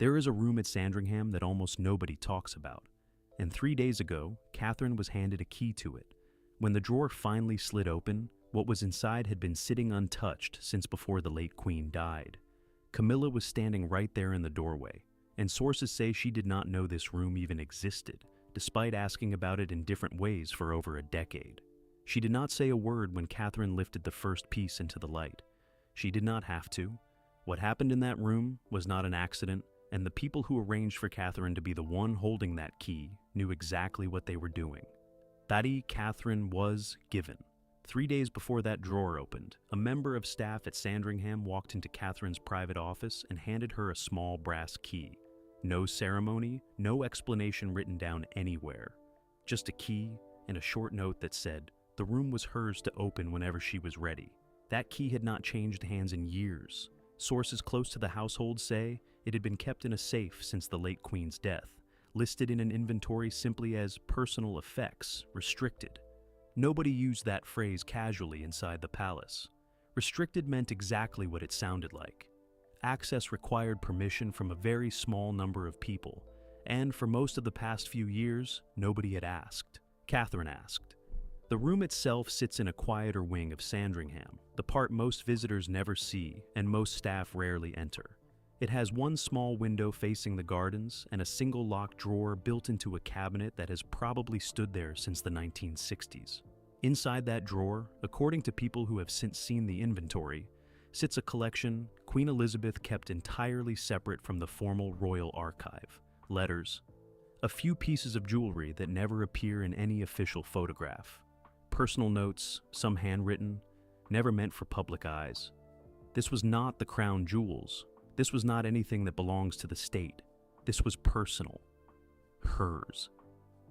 There is a room at Sandringham that almost nobody talks about, and 3 days ago, Catherine was handed a key to it. When the drawer finally slid open, what was inside had been sitting untouched since before the late Queen died. Camilla was standing right there in the doorway, and sources say she did not know this room even existed, despite asking about it in different ways for over a decade. She did not say a word when Catherine lifted the first piece into the light. She did not have to. What happened in that room was not an accident, and the people who arranged for Catherine to be the one holding that key knew exactly what they were doing. That Catherine was given. 3 days before that drawer opened, a member of staff at Sandringham walked into Catherine's private office and handed her a small brass key. No ceremony, no explanation written down anywhere. Just a key and a short note that said the room was hers to open whenever she was ready. That key had not changed hands in years. Sources close to the household say it had been kept in a safe since the late Queen's death, listed in an inventory simply as personal effects, restricted. Nobody used that phrase casually inside the palace. Restricted meant exactly what it sounded like. Access required permission from a very small number of people, and for most of the past few years, nobody had asked. Catherine asked. The room itself sits in a quieter wing of Sandringham, the part most visitors never see and most staff rarely enter. It has one small window facing the gardens and a single locked drawer built into a cabinet that has probably stood there since the 1960s. Inside that drawer, according to people who have since seen the inventory, sits a collection Queen Elizabeth kept entirely separate from the formal royal archive: letters, a few pieces of jewelry that never appear in any official photograph, personal notes, some handwritten, never meant for public eyes. This was not the crown jewels. This was not anything that belongs to the state. This was personal. Hers.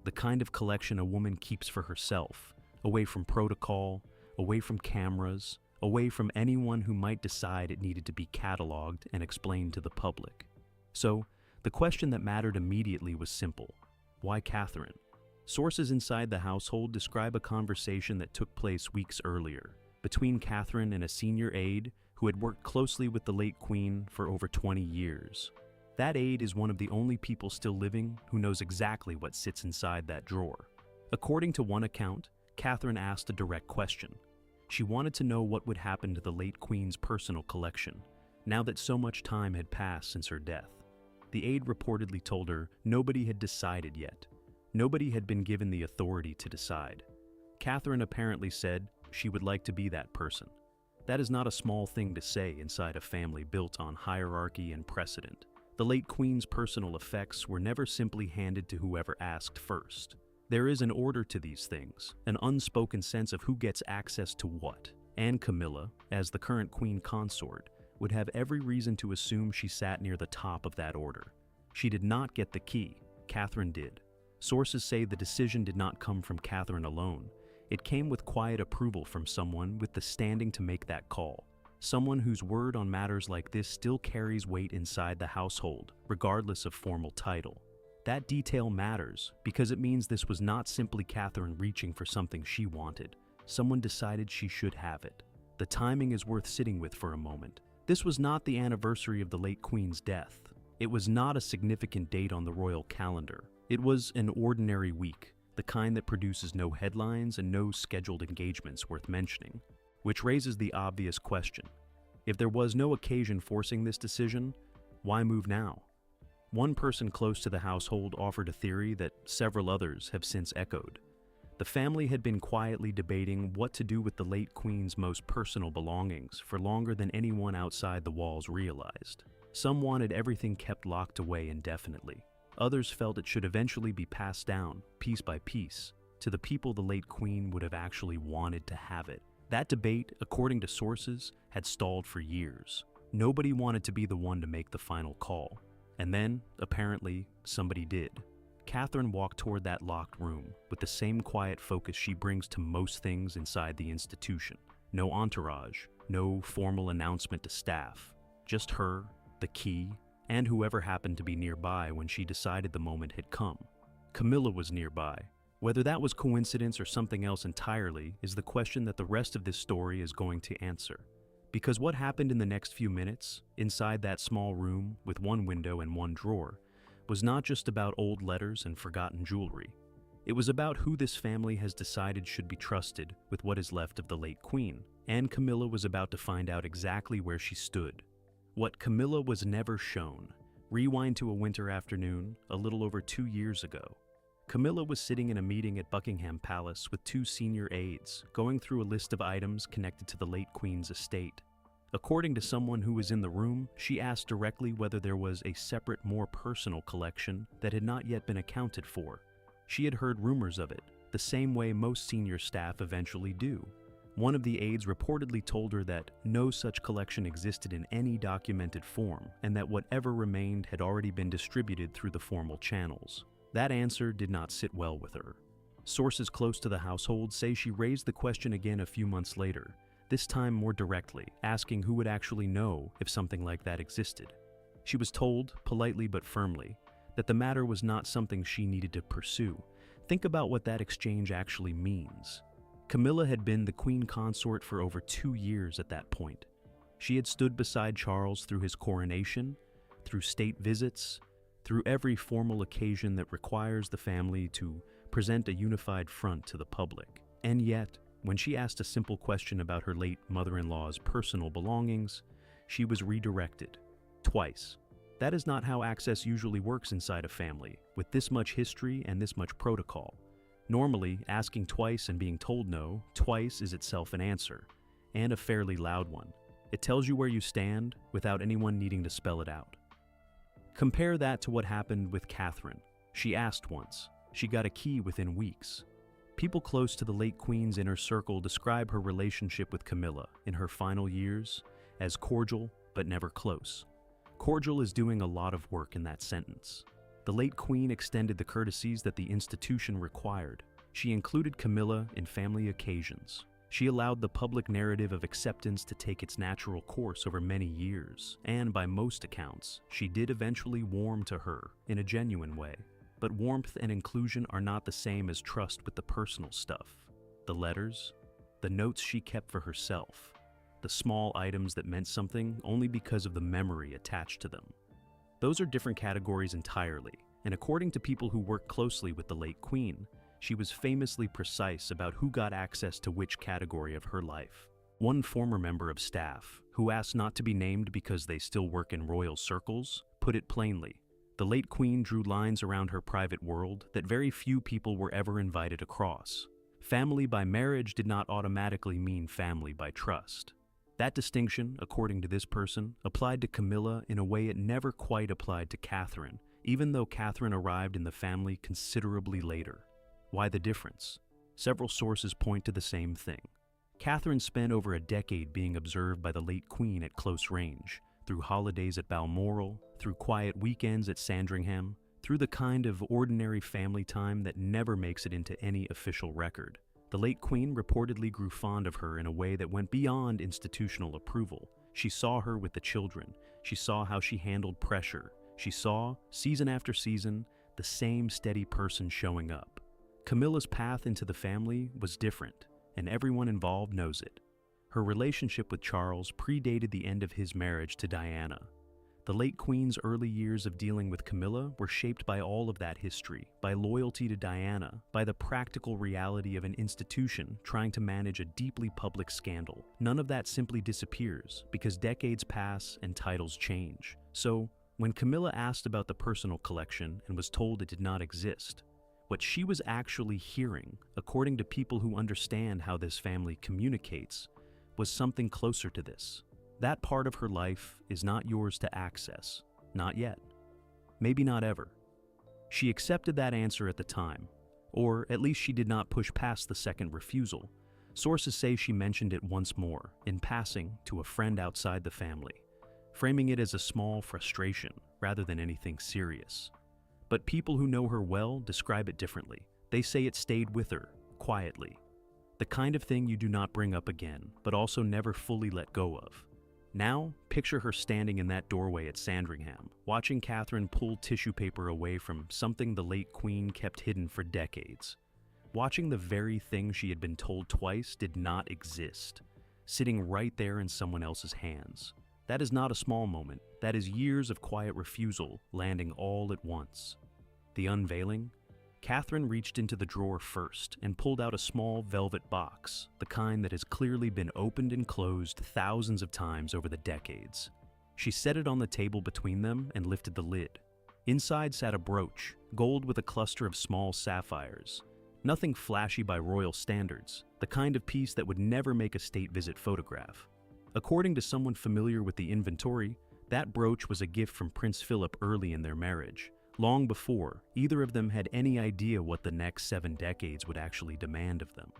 The kind of collection a woman keeps for herself, away from protocol, away from cameras, away from anyone who might decide it needed to be cataloged and explained to the public. So, the question that mattered immediately was simple. Why Catherine? Sources inside the household describe a conversation that took place weeks earlier between Catherine and a senior aide who had worked closely with the late Queen for over 20 years. That aide is one of the only people still living who knows exactly what sits inside that drawer. According to one account, Catherine asked a direct question. She wanted to know what would happen to the late Queen's personal collection, now that so much time had passed since her death. The aide reportedly told her nobody had decided yet. Nobody had been given the authority to decide. Catherine apparently said she would like to be that person. That is not a small thing to say inside a family built on hierarchy and precedent. The late Queen's personal effects were never simply handed to whoever asked first. There is an order to these things, an unspoken sense of who gets access to what. And Camilla, as the current Queen consort, would have every reason to assume she sat near the top of that order. She did not get the key. Catherine did. Sources say the decision did not come from Catherine alone. It came with quiet approval from someone with the standing to make that call. Someone whose word on matters like this still carries weight inside the household, regardless of formal title. That detail matters because it means this was not simply Catherine reaching for something she wanted. Someone decided she should have it. The timing is worth sitting with for a moment. This was not the anniversary of the late Queen's death. It was not a significant date on the royal calendar. It was an ordinary week, the kind that produces no headlines and no scheduled engagements worth mentioning. Which raises the obvious question. If there was no occasion forcing this decision, why move now? One person close to the household offered a theory that several others have since echoed. The family had been quietly debating what to do with the late Queen's most personal belongings for longer than anyone outside the walls realized. Some wanted everything kept locked away indefinitely. Others felt it should eventually be passed down, piece by piece, to the people the late Queen would have actually wanted to have it. That debate, according to sources, had stalled for years. Nobody wanted to be the one to make the final call. And then, apparently, somebody did. Catherine walked toward that locked room with the same quiet focus she brings to most things inside the institution. No entourage, no formal announcement to staff. Just her, the key, and whoever happened to be nearby when she decided the moment had come. Camilla was nearby. Whether that was coincidence or something else entirely is the question that the rest of this story is going to answer. Because what happened in the next few minutes, inside that small room with one window and one drawer, was not just about old letters and forgotten jewelry. It was about who this family has decided should be trusted with what is left of the late Queen, and Camilla was about to find out exactly where she stood. What Camilla was never shown. Rewind to a winter afternoon, a little over 2 years ago. Camilla was sitting in a meeting at Buckingham Palace with 2 senior aides, going through a list of items connected to the late Queen's estate. According to someone who was in the room, she asked directly whether there was a separate, more personal collection that had not yet been accounted for. She had heard rumors of it, the same way most senior staff eventually do. One of the aides reportedly told her that no such collection existed in any documented form, and that whatever remained had already been distributed through the formal channels. That answer did not sit well with her. Sources close to the household say she raised the question again a few months later, this time more directly, asking who would actually know if something like that existed. She was told, politely but firmly, that the matter was not something she needed to pursue. Think about what that exchange actually means. Camilla had been the Queen consort for over 2 years at that point. She had stood beside Charles through his coronation, through state visits, through every formal occasion that requires the family to present a unified front to the public. And yet, when she asked a simple question about her late mother-in-law's personal belongings, she was redirected. Twice. That is not how access usually works inside a family, with this much history and this much protocol. Normally, asking twice and being told no, twice is itself an answer, and a fairly loud one. It tells you where you stand without anyone needing to spell it out. Compare that to what happened with Catherine. She asked once. She got a key within weeks. People close to the late Queen's inner circle describe her relationship with Camilla in her final years as cordial but never close. Cordial is doing a lot of work in that sentence. The late Queen extended the courtesies that the institution required. She included Camilla in family occasions. She allowed the public narrative of acceptance to take its natural course over many years, and by most accounts, she did eventually warm to her in a genuine way. But warmth and inclusion are not the same as trust with the personal stuff. The letters, the notes she kept for herself, the small items that meant something only because of the memory attached to them. Those are different categories entirely, and according to people who work closely with the late Queen, she was famously precise about who got access to which category of her life. One former member of staff, who asked not to be named because they still work in royal circles, put it plainly. The late Queen drew lines around her private world that very few people were ever invited across. Family by marriage did not automatically mean family by trust. That distinction, according to this person, applied to Camilla in a way it never quite applied to Catherine, even though Catherine arrived in the family considerably later. Why the difference? Several sources point to the same thing. Catherine spent over a decade being observed by the late Queen at close range, through holidays at Balmoral, through quiet weekends at Sandringham, through the kind of ordinary family time that never makes it into any official record. The late Queen reportedly grew fond of her in a way that went beyond institutional approval. She saw her with the children. She saw how she handled pressure. She saw, season after season, the same steady person showing up. Camilla's path into the family was different, and everyone involved knows it. Her relationship with Charles predated the end of his marriage to Diana. The late Queen's early years of dealing with Camilla were shaped by all of that history, by loyalty to Diana, by the practical reality of an institution trying to manage a deeply public scandal. None of that simply disappears, because decades pass and titles change. So, when Camilla asked about the personal collection and was told it did not exist, what she was actually hearing, according to people who understand how this family communicates, was something closer to this. That part of her life is not yours to access. Not yet. Maybe not ever. She accepted that answer at the time, or at least she did not push past the second refusal. Sources say she mentioned it once more, in passing, to a friend outside the family, framing it as a small frustration rather than anything serious. But people who know her well describe it differently. They say it stayed with her, quietly. The kind of thing you do not bring up again, but also never fully let go of. Now, picture her standing in that doorway at Sandringham, watching Catherine pull tissue paper away from something the late Queen kept hidden for decades. Watching the very thing she had been told twice did not exist. sitting right there in someone else's hands. That is not a small moment. That is years of quiet refusal landing all at once. The unveiling? Catherine reached into the drawer first and pulled out a small velvet box, the kind that has clearly been opened and closed thousands of times over the decades. She set it on the table between them and lifted the lid. Inside sat a brooch, gold with a cluster of small sapphires. Nothing flashy by royal standards, the kind of piece that would never make a state visit photograph. According to someone familiar with the inventory, that brooch was a gift from Prince Philip early in their marriage, long before either of them had any idea what the next 7 decades would actually demand of them.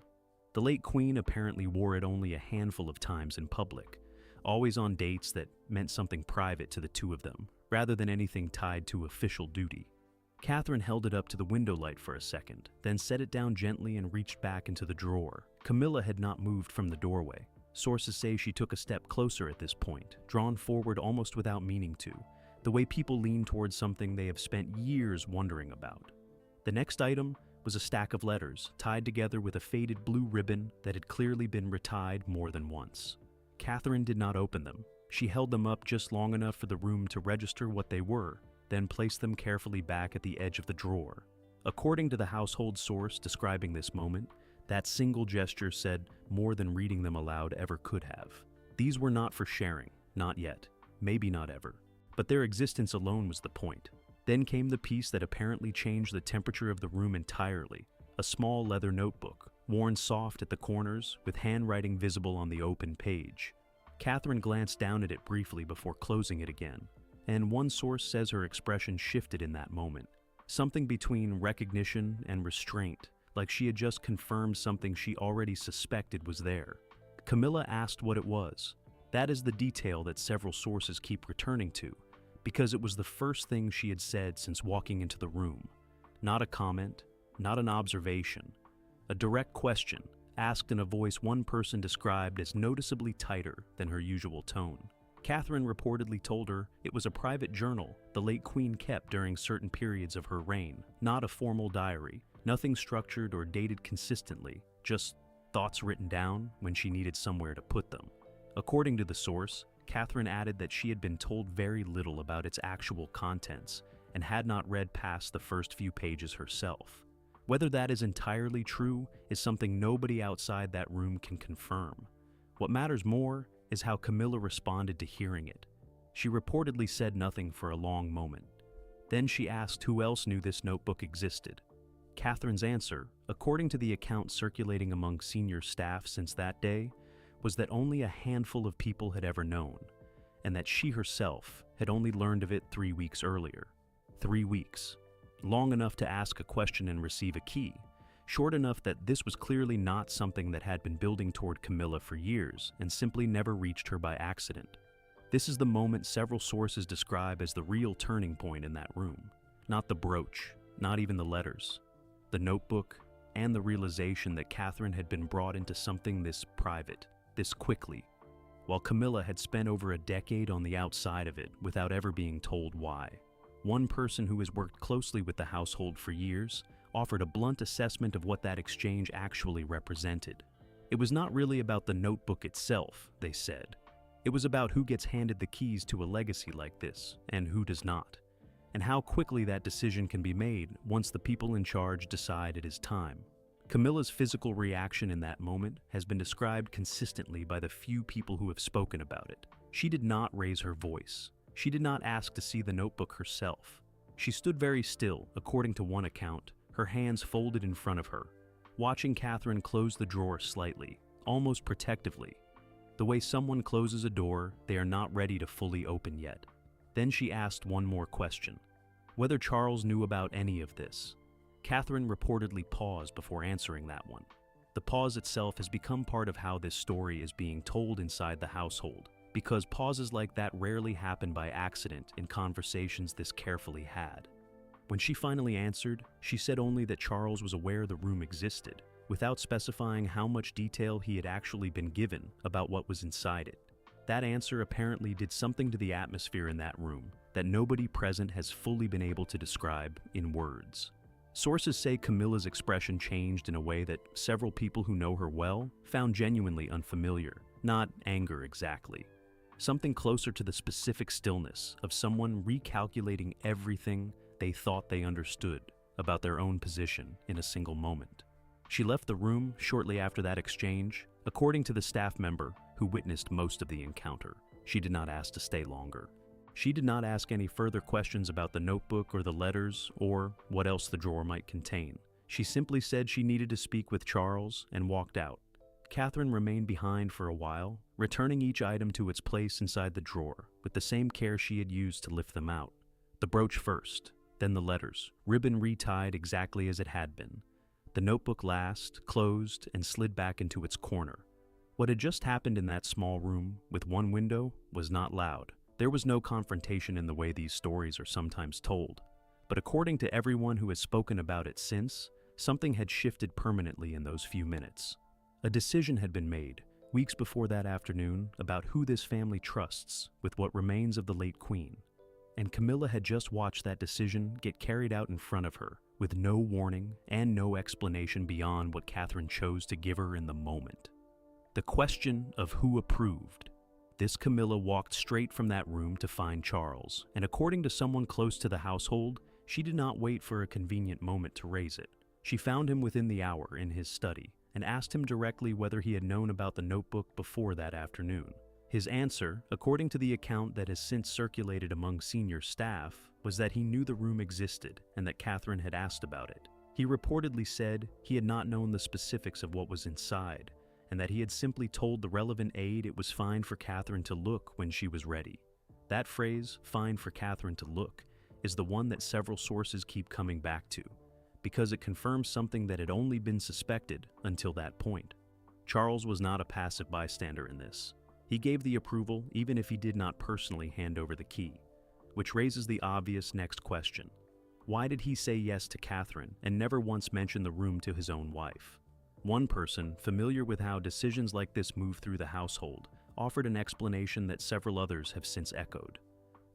The late Queen apparently wore it only a handful of times in public, always on dates that meant something private to the two of them, rather than anything tied to official duty. Catherine held it up to the window light for a second, then set it down gently and reached back into the drawer. Camilla had not moved from the doorway. Sources say she took a step closer at this point, drawn forward almost without meaning to, the way people lean towards something they have spent years wondering about. The next item was a stack of letters, tied together with a faded blue ribbon that had clearly been retied more than once. Catherine did not open them. She held them up just long enough for the room to register what they were, then placed them carefully back at the edge of the drawer. According to the household source describing this moment, that single gesture said more than reading them aloud ever could have. These were not for sharing, not yet, maybe not ever. But their existence alone was the point. Then came the piece that apparently changed the temperature of the room entirely, a small leather notebook, worn soft at the corners, with handwriting visible on the open page. Catherine glanced down at it briefly before closing it again, and one source says her expression shifted in that moment, something between recognition and restraint, like she had just confirmed something she already suspected was there. Camilla asked what it was. That is the detail that several sources keep returning to, because it was the first thing she had said since walking into the room. Not a comment, not an observation. A direct question, asked in a voice one person described as noticeably tighter than her usual tone. Catherine reportedly told her it was a private journal the late Queen kept during certain periods of her reign, not a formal diary, nothing structured or dated consistently, just thoughts written down when she needed somewhere to put them. According to the source, Catherine added that she had been told very little about its actual contents and had not read past the first few pages herself. Whether that is entirely true is something nobody outside that room can confirm. What matters more is how Camilla responded to hearing it. She reportedly said nothing for a long moment. Then she asked who else knew this notebook existed. Catherine's answer, according to the account circulating among senior staff since that day, was that only a handful of people had ever known, and that she herself had only learned of it 3 weeks earlier. 3 weeks. Long enough to ask a question and receive a key, short enough that this was clearly not something that had been building toward Camilla for years and simply never reached her by accident. This is the moment several sources describe as the real turning point in that room. Not the brooch, not even the letters. The notebook, and the realization that Catherine had been brought into something this private, this quickly, while Camilla had spent over a decade on the outside of it without ever being told why. One person who has worked closely with the household for years offered a blunt assessment of what that exchange actually represented. It was not really about the notebook itself, they said. It was about who gets handed the keys to a legacy like this, and who does not, and how quickly that decision can be made once the people in charge decide it is time. Camilla's physical reaction in that moment has been described consistently by the few people who have spoken about it. She did not raise her voice. She did not ask to see the notebook herself. She stood very still, according to one account, her hands folded in front of her, watching Catherine close the drawer slightly, almost protectively. The way someone closes a door they are not ready to fully open yet. Then she asked one more question, whether Charles knew about any of this. Catherine reportedly paused before answering that one. The pause itself has become part of how this story is being told inside the household, because pauses like that rarely happen by accident in conversations this carefully had. When she finally answered, she said only that Charles was aware the room existed, without specifying how much detail he had actually been given about what was inside it. That answer apparently did something to the atmosphere in that room that nobody present has fully been able to describe in words. Sources say Camilla's expression changed in a way that several people who know her well found genuinely unfamiliar. Not anger exactly. Something closer to the specific stillness of someone recalculating everything they thought they understood about their own position in a single moment. She left the room shortly after that exchange, according to the staff member who witnessed most of the encounter. She did not ask to stay longer. She did not ask any further questions about the notebook or the letters or what else the drawer might contain. She simply said she needed to speak with Charles and walked out. Catherine remained behind for a while, returning each item to its place inside the drawer with the same care she had used to lift them out. The brooch first, then the letters, ribbon retied exactly as it had been. The notebook last, closed, and slid back into its corner. What had just happened in that small room, with one window, was not loud. There was no confrontation in the way these stories are sometimes told. But according to everyone who has spoken about it since, something had shifted permanently in those few minutes. A decision had been made, weeks before that afternoon, about who this family trusts with what remains of the late Queen. And Camilla had just watched that decision get carried out in front of her, with no warning and no explanation beyond what Catherine chose to give her in the moment. The question of who approved. This Camilla walked straight from that room to find Charles, and according to someone close to the household, she did not wait for a convenient moment to raise it. She found him within the hour in his study, and asked him directly whether he had known about the notebook before that afternoon. His answer, according to the account that has since circulated among senior staff, was that he knew the room existed and that Catherine had asked about it. He reportedly said he had not known the specifics of what was inside, and that he had simply told the relevant aide it was fine for Catherine to look when she was ready. That phrase, fine for Catherine to look, is the one that several sources keep coming back to, because it confirms something that had only been suspected until that point. Charles was not a passive bystander in this. He gave the approval even if he did not personally hand over the key, which raises the obvious next question. Why did he say yes to Catherine and never once mention the room to his own wife? One person, familiar with how decisions like this move through the household, offered an explanation that several others have since echoed.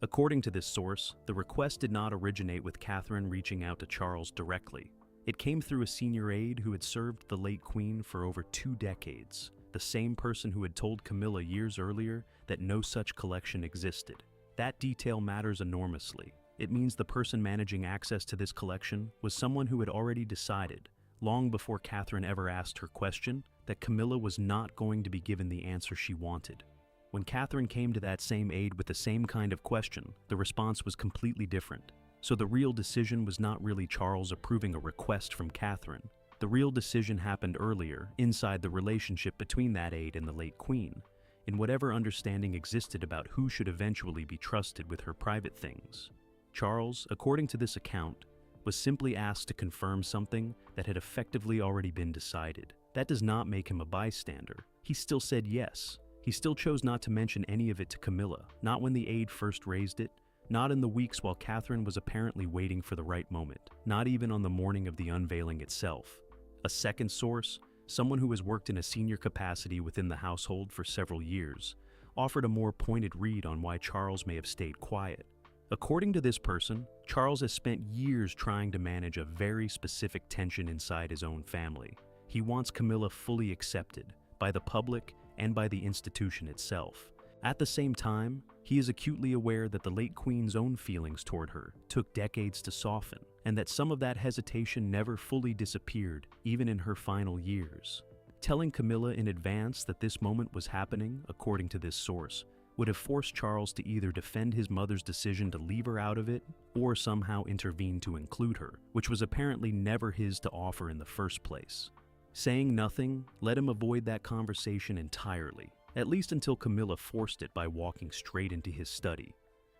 According to this source, the request did not originate with Catherine reaching out to Charles directly. It came through a senior aide who had served the late Queen for over 2 decades, the same person who had told Camilla years earlier that no such collection existed. That detail matters enormously. It means the person managing access to this collection was someone who had already decided, long before Catherine ever asked her question, that Camilla was not going to be given the answer she wanted. When Catherine came to that same aide with the same kind of question, the response was completely different. So the real decision was not really Charles approving a request from Catherine. The real decision happened earlier, inside the relationship between that aide and the late Queen, in whatever understanding existed about who should eventually be trusted with her private things. Charles, according to this account, was simply asked to confirm something that had effectively already been decided. That does not make him a bystander. He still said yes. He still chose not to mention any of it to Camilla, not when the aide first raised it, not in the weeks while Catherine was apparently waiting for the right moment, not even on the morning of the unveiling itself. A second source, someone who has worked in a senior capacity within the household for several years, offered a more pointed read on why Charles may have stayed quiet. According to this person, Charles has spent years trying to manage a very specific tension inside his own family. He wants Camilla fully accepted by the public and by the institution itself. At the same time, he is acutely aware that the late Queen's own feelings toward her took decades to soften, and that some of that hesitation never fully disappeared, even in her final years. Telling Camilla in advance that this moment was happening, according to this source, would have forced Charles to either defend his mother's decision to leave her out of it, or somehow intervene to include her, which was apparently never his to offer in the first place. Saying nothing let him avoid that conversation entirely, at least until Camilla forced it by walking straight into his study.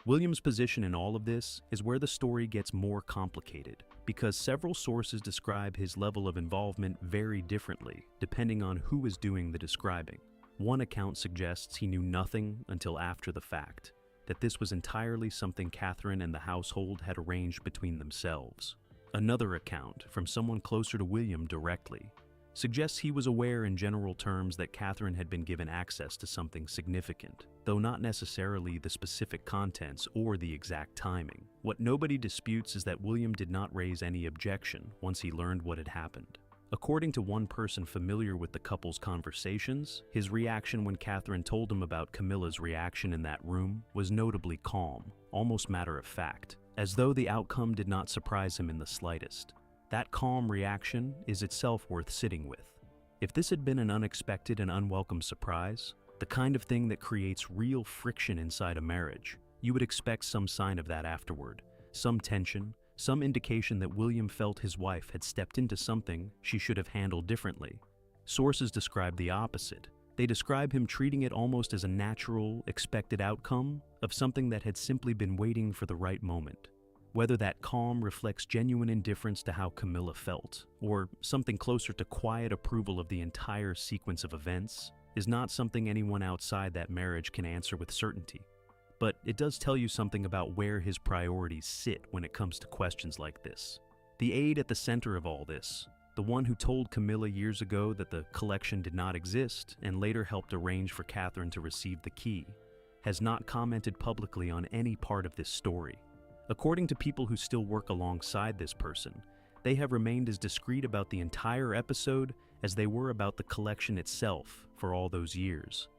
William's position in all of this is where the story gets more complicated, because several sources describe his level of involvement very differently, depending on who is doing the describing. One account suggests he knew nothing until after the fact, that this was entirely something Catherine and the household had arranged between themselves. Another account, from someone closer to William directly, suggests he was aware in general terms that Catherine had been given access to something significant, though not necessarily the specific contents or the exact timing. What nobody disputes is that William did not raise any objection once he learned what had happened. According to one person familiar with the couple's conversations, his reaction when Catherine told him about Camilla's reaction in that room was notably calm, almost matter of fact, as though the outcome did not surprise him in the slightest. That calm reaction is itself worth sitting with. If this had been an unexpected and unwelcome surprise, the kind of thing that creates real friction inside a marriage, you would expect some sign of that afterward, some tension, some indication that William felt his wife had stepped into something she should have handled differently. Sources describe the opposite. They describe him treating it almost as a natural, expected outcome of something that had simply been waiting for the right moment. Whether that calm reflects genuine indifference to how Camilla felt, or something closer to quiet approval of the entire sequence of events, is not something anyone outside that marriage can answer with certainty. But it does tell you something about where his priorities sit when it comes to questions like this. The aide at the center of all this, the one who told Camilla years ago that the collection did not exist and later helped arrange for Catherine to receive the key, has not commented publicly on any part of this story. According to people who still work alongside this person, they have remained as discreet about the entire episode as they were about the collection itself for all those years.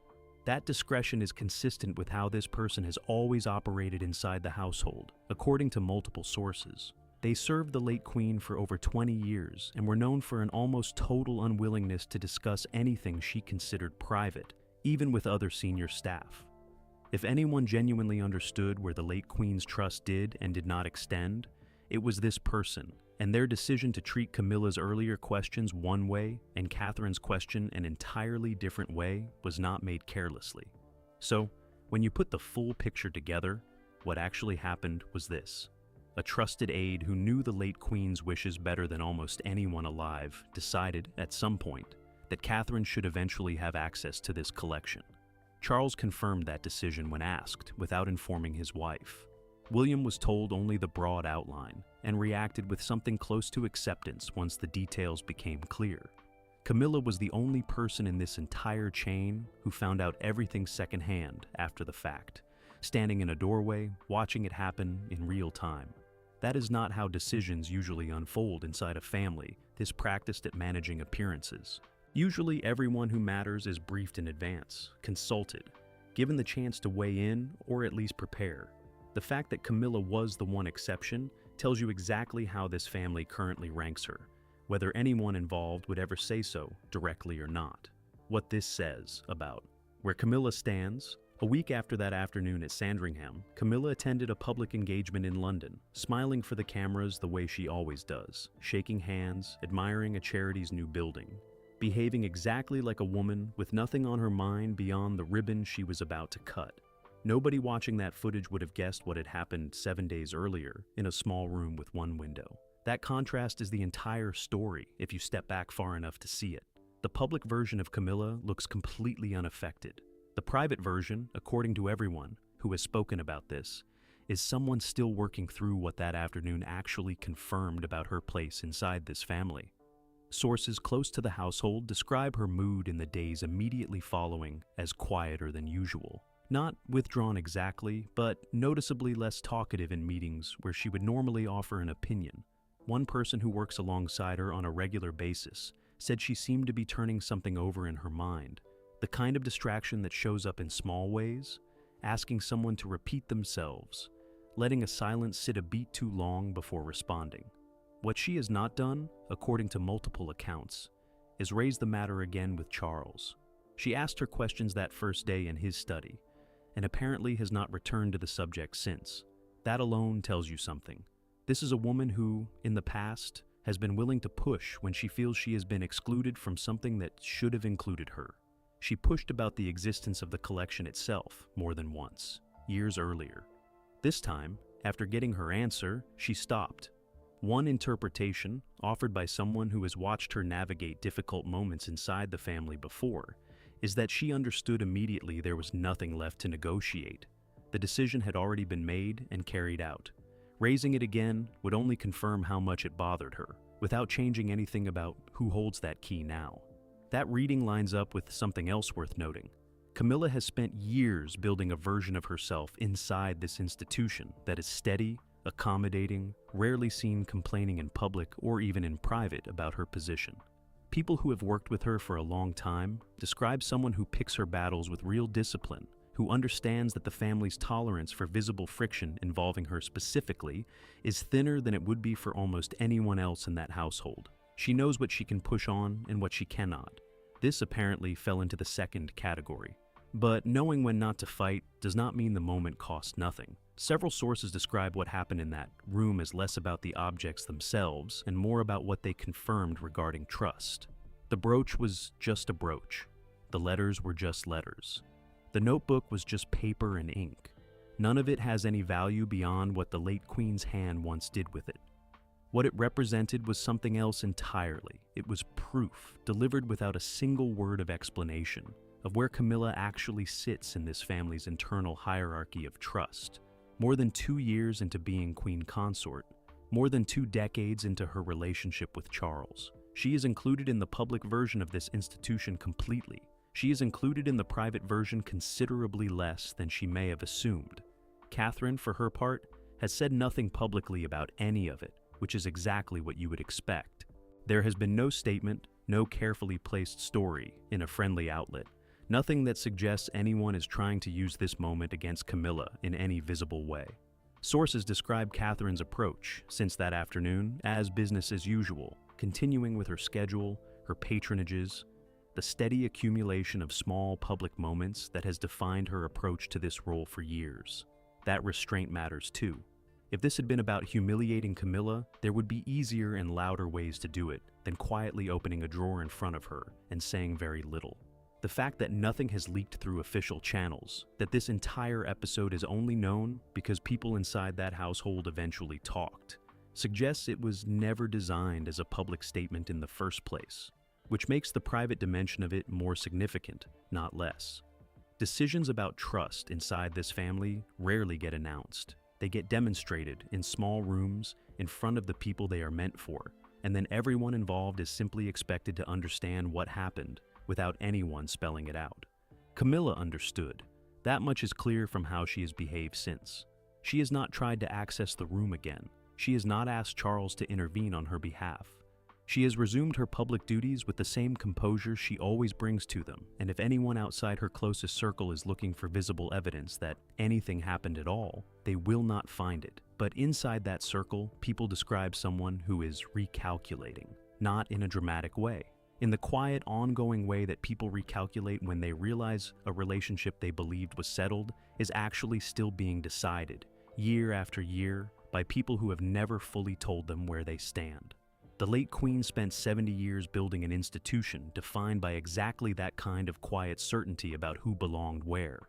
That discretion is consistent with how this person has always operated inside the household, according to multiple sources. They served the late Queen for over 20 years and were known for an almost total unwillingness to discuss anything she considered private, even with other senior staff. If anyone genuinely understood where the late Queen's trust did and did not extend, it was this person, and their decision to treat Camilla's earlier questions one way and Catherine's question an entirely different way was not made carelessly. So, when you put the full picture together, what actually happened was this. A trusted aide who knew the late Queen's wishes better than almost anyone alive decided, at some point, that Catherine should eventually have access to this collection. Charles confirmed that decision when asked, without informing his wife. William was told only the broad outline and reacted with something close to acceptance once the details became clear. Camilla was the only person in this entire chain who found out everything secondhand after the fact, standing in a doorway, watching it happen in real time. That is not how decisions usually unfold inside a family this practiced at managing appearances. Usually everyone who matters is briefed in advance, consulted, given the chance to weigh in or at least prepare. The fact that Camilla was the one exception tells you exactly how this family currently ranks her, whether anyone involved would ever say so, directly or not. What this says about where Camilla stands. A week after that afternoon at Sandringham, Camilla attended a public engagement in London, smiling for the cameras the way she always does, shaking hands, admiring a charity's new building, behaving exactly like a woman with nothing on her mind beyond the ribbon she was about to cut. Nobody watching that footage would have guessed what had happened 7 days earlier in a small room with one window. That contrast is the entire story if you step back far enough to see it. The public version of Camilla looks completely unaffected. The private version, according to everyone who has spoken about this, is someone still working through what that afternoon actually confirmed about her place inside this family. Sources close to the household describe her mood in the days immediately following as quieter than usual. Not withdrawn exactly, but noticeably less talkative in meetings where she would normally offer an opinion. One person who works alongside her on a regular basis said she seemed to be turning something over in her mind, the kind of distraction that shows up in small ways, asking someone to repeat themselves, letting a silence sit a beat too long before responding. What she has not done, according to multiple accounts, is raise the matter again with Charles. She asked her questions that first day in his study, and apparently has not returned to the subject since. That alone tells you something. This is a woman who, in the past, has been willing to push when she feels she has been excluded from something that should have included her. She pushed about the existence of the collection itself more than once, years earlier. This time, after getting her answer, she stopped. One interpretation, offered by someone who has watched her navigate difficult moments inside the family before, is that she understood immediately there was nothing left to negotiate. The decision had already been made and carried out. Raising it again would only confirm how much it bothered her, without changing anything about who holds that key now. That reading lines up with something else worth noting. Camilla has spent years building a version of herself inside this institution that is steady, accommodating, rarely seen complaining in public or even in private about her position. People who have worked with her for a long time describe someone who picks her battles with real discipline, who understands that the family's tolerance for visible friction involving her specifically is thinner than it would be for almost anyone else in that household. She knows what she can push on and what she cannot. This apparently fell into the second category. But knowing when not to fight does not mean the moment cost nothing. Several sources describe what happened in that room as less about the objects themselves and more about what they confirmed regarding trust. The brooch was just a brooch. The letters were just letters. The notebook was just paper and ink. None of it has any value beyond what the late Queen's hand once did with it. What it represented was something else entirely. It was proof, delivered without a single word of explanation, of where Camilla actually sits in this family's internal hierarchy of trust. More than 2 years into being Queen Consort, more than 2 decades into her relationship with Charles, she is included in the public version of this institution completely. She is included in the private version considerably less than she may have assumed. Catherine, for her part, has said nothing publicly about any of it, which is exactly what you would expect. There has been no statement, no carefully placed story in a friendly outlet. Nothing that suggests anyone is trying to use this moment against Camilla in any visible way. Sources describe Catherine's approach since that afternoon as business as usual, continuing with her schedule, her patronages, the steady accumulation of small public moments that has defined her approach to this role for years. That restraint matters too. If this had been about humiliating Camilla, there would be easier and louder ways to do it than quietly opening a drawer in front of her and saying very little. The fact that nothing has leaked through official channels, that this entire episode is only known because people inside that household eventually talked, suggests it was never designed as a public statement in the first place, which makes the private dimension of it more significant, not less. Decisions about trust inside this family rarely get announced. They get demonstrated in small rooms in front of the people they are meant for, and then everyone involved is simply expected to understand what happened without anyone spelling it out. Camilla understood. That much is clear from how she has behaved since. She has not tried to access the room again. She has not asked Charles to intervene on her behalf. She has resumed her public duties with the same composure she always brings to them, and if anyone outside her closest circle is looking for visible evidence that anything happened at all, they will not find it. But inside that circle, people describe someone who is recalculating, not in a dramatic way. In the quiet, ongoing way that people recalculate when they realize a relationship they believed was settled is actually still being decided, year after year, by people who have never fully told them where they stand. The late Queen spent 70 years building an institution defined by exactly that kind of quiet certainty about who belonged where.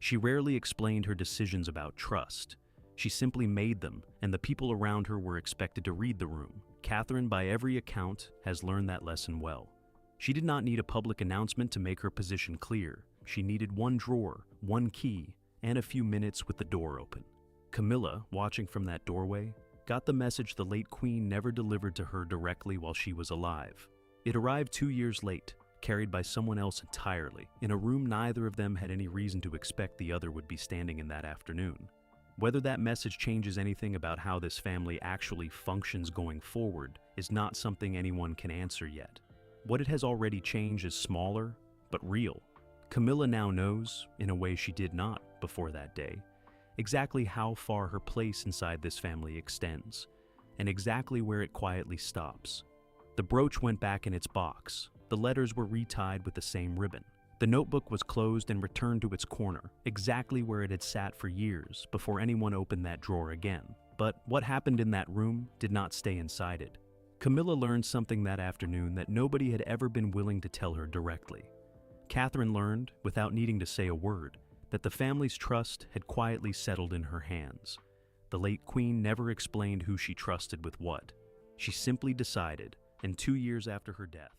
She rarely explained her decisions about trust. She simply made them, and the people around her were expected to read the room. Catherine, by every account, has learned that lesson well. She did not need a public announcement to make her position clear. She needed one drawer, one key, and a few minutes with the door open. Camilla, watching from that doorway, got the message the late Queen never delivered to her directly while she was alive. It arrived 2 years late, carried by someone else entirely, in a room neither of them had any reason to expect the other would be standing in that afternoon. Whether that message changes anything about how this family actually functions going forward is not something anyone can answer yet. What it has already changed is smaller, but real. Camilla now knows, in a way she did not before that day, exactly how far her place inside this family extends, and exactly where it quietly stops. The brooch went back in its box. The letters were retied with the same ribbon. The notebook was closed and returned to its corner, exactly where it had sat for years before anyone opened that drawer again. But what happened in that room did not stay inside it. Camilla learned something that afternoon that nobody had ever been willing to tell her directly. Catherine learned, without needing to say a word, that the family's trust had quietly settled in her hands. The late Queen never explained who she trusted with what. She simply decided, and 2 years after her death,